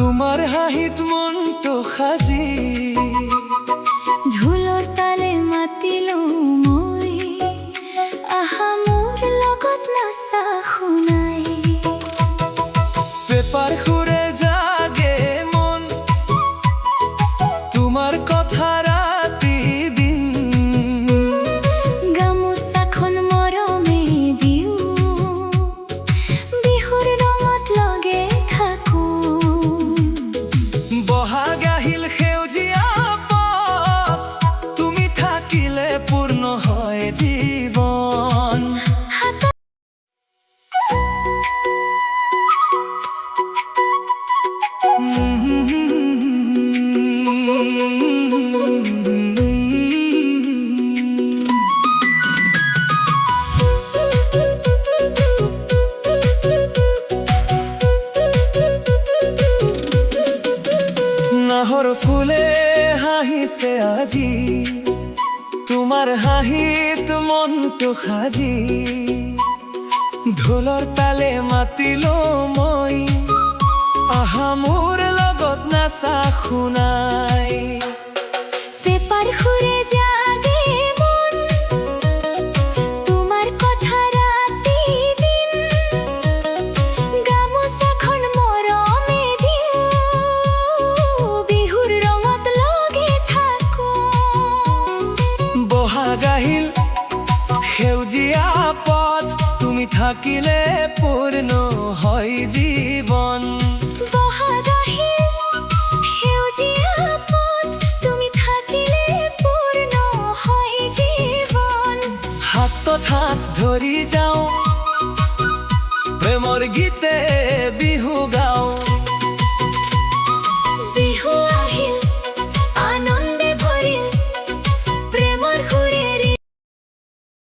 তোমাৰ হাঁহিত মনটো সাজি ঢোলৰ তালে মাতিলো মই আহা মোৰ লগত নাচা শুনাই পেপাৰ খুঁড়ে জাগে মন তোমাৰ কথা ৰাতি দিন গামোচাখন মৰমে দিও বিহুৰ ৰঙত লগে থাকো বহাগ আহিল সেউজীয়া পথ তুমি থাকিলে পূৰ্ণ হয় জীৱন নাহৰ ফুলে হাঁহিছে আজি তোমাৰ হাঁহিত মনটো সাজি ঢোলৰ তালে মাতিলো মই আহা মোৰ লগত নাচা শুনাই পেপাৰ খুঁড়ে জাগে মন তোমাৰ কথা ৰাতি দিন গামোচাখন মৰমে দিও বিহুৰ ৰঙত লগে থাকো বহাগ আহিল সেউজীয়া পথ তুমি থাকিলে পূৰ্ণ হয় জীৱন বহাগ আহিল সেউজীয়া পথ তুমি থাকিলে পূৰ্ণ হয় জীৱন হাতত হাত ধৰি যাওঁ